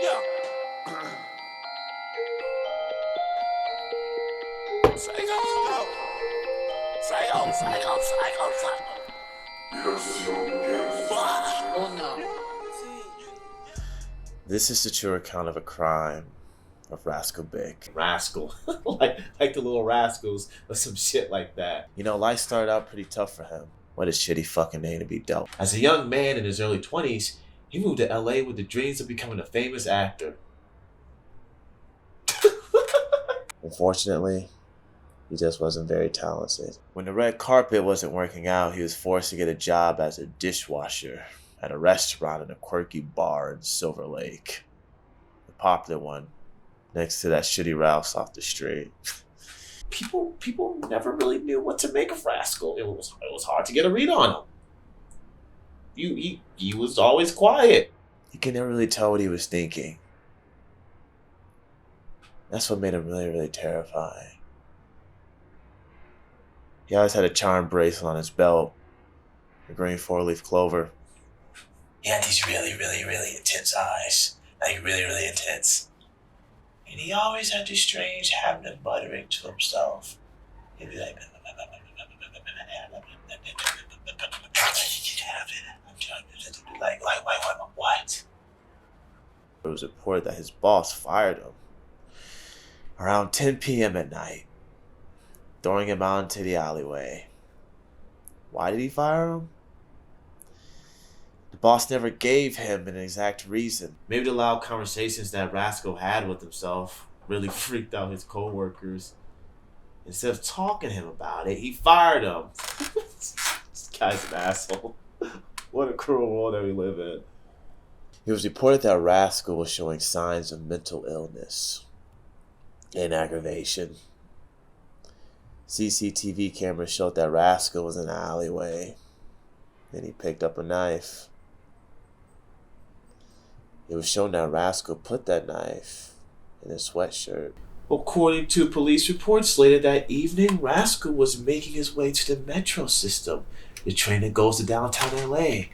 Yeah. Psycho. Oh no. This is the true account of a crime of Rascal Bic. Rascal. like the little rascals or some shit like that. You know, life started out pretty tough for him. What a shitty fucking name to be dealt. As a young man in his early 20s, he moved to LA with the dreams of becoming a famous actor. Unfortunately, he just wasn't very talented. When the red carpet wasn't working out, he was forced to get a job as a dishwasher at a restaurant in a quirky bar in Silver Lake. The popular one, next to that shitty Ralph's off the street. People never really knew what to make of Rascal. It was hard to get a read on him. He was always quiet. You can never really tell what he was thinking. That's what made him really, really terrifying. He always had a charm bracelet on his belt, a green four-leaf clover. He had these really, really, really intense eyes. Like, really, really intense. And he always had this strange habit of muttering to himself. He'd be like, what? It was reported that his boss fired him around 10 p.m. at night, throwing him out into the alleyway. Why did he fire him? The boss never gave him an exact reason. Maybe the loud conversations that Rascal had with himself really freaked out his co-workers. Instead of talking to him about it, he fired him. This guy's an asshole. What a cruel world that we live in. It was reported that Rascal was showing signs of mental illness and aggravation. CCTV cameras showed that Rascal was in the alleyway, and he picked up a knife. It was shown that Rascal put that knife in his sweatshirt. According to police reports later that evening, Rascal was making his way to the metro system, the train that goes to downtown LA.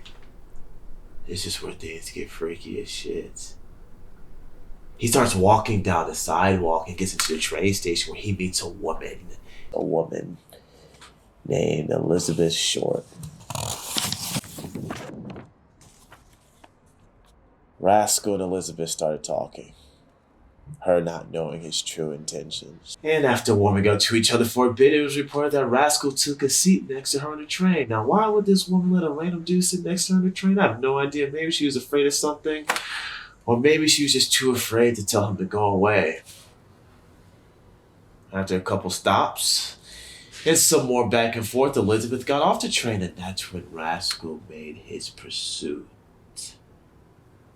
This is where things get freaky as shit. He starts walking down the sidewalk and gets into the train station where he meets a woman. A woman named Elizabeth Short. Rascal and Elizabeth started talking, her not knowing his true intentions. And after warming up to each other for a bit, it was reported that Rascal took a seat next to her on the train. Now, why would this woman let a random dude sit next to her on the train? I have no idea. Maybe she was afraid of something. Or maybe she was just too afraid to tell him to go away. After a couple stops and some more back and forth, Elizabeth got off the train, and that's when Rascal made his pursuit.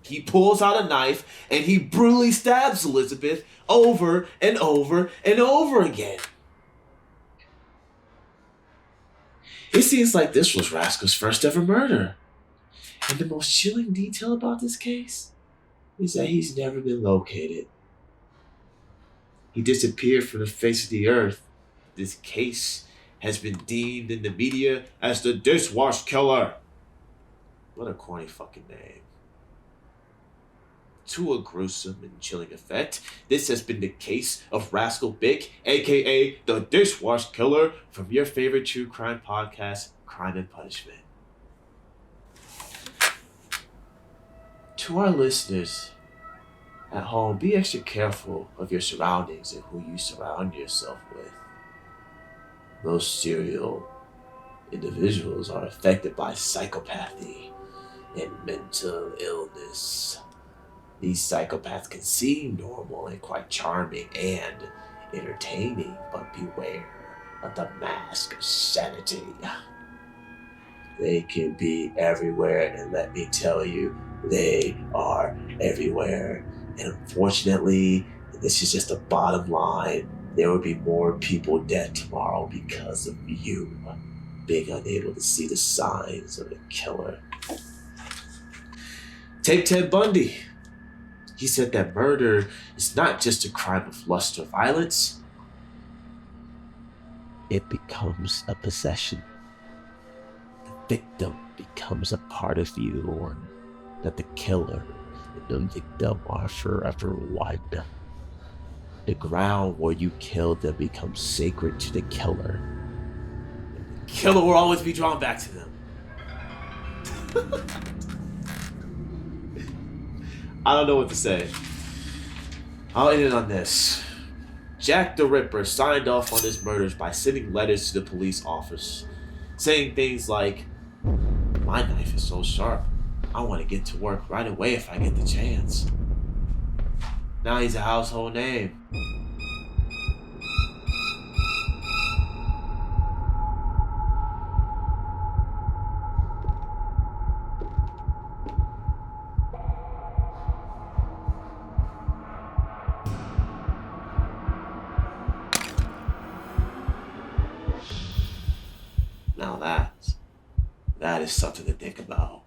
He pulls out a knife and he brutally stabs Elizabeth over and over and over again. It seems like this was Rascal's first ever murder. And the most chilling detail about this case is that he's never been located. He disappeared from the face of the earth. This case has been deemed in the media as the Dishwash Killer. What a corny fucking name. To a gruesome and chilling effect, this has been the case of Rascal Bic, aka the Dishwash Killer, from your favorite true crime podcast, Crime and Punishment. To our listeners at home, be extra careful of your surroundings and who you surround yourself with. Most serial individuals are affected by psychopathy and mental illness. These psychopaths can seem normal and quite charming and entertaining, but beware of the mask of sanity. They can be everywhere, and let me tell you, they are everywhere. And unfortunately, this is just the bottom line, there will be more people dead tomorrow because of you being unable to see the signs of a killer. Take Ted Bundy. He said that murder is not just a crime of lust or violence. It becomes a possession. The victim becomes a part of you, or that the killer and the victim are forever one. The ground where you killed them becomes sacred to the killer. The killer will always be drawn back to them. I don't know what to say. I'll end it on this. Jack the Ripper signed off on his murders by sending letters to the police office, saying things like, "My knife is so sharp, I want to get to work right away if I get the chance." Now he's a household name. Now that is something to think about.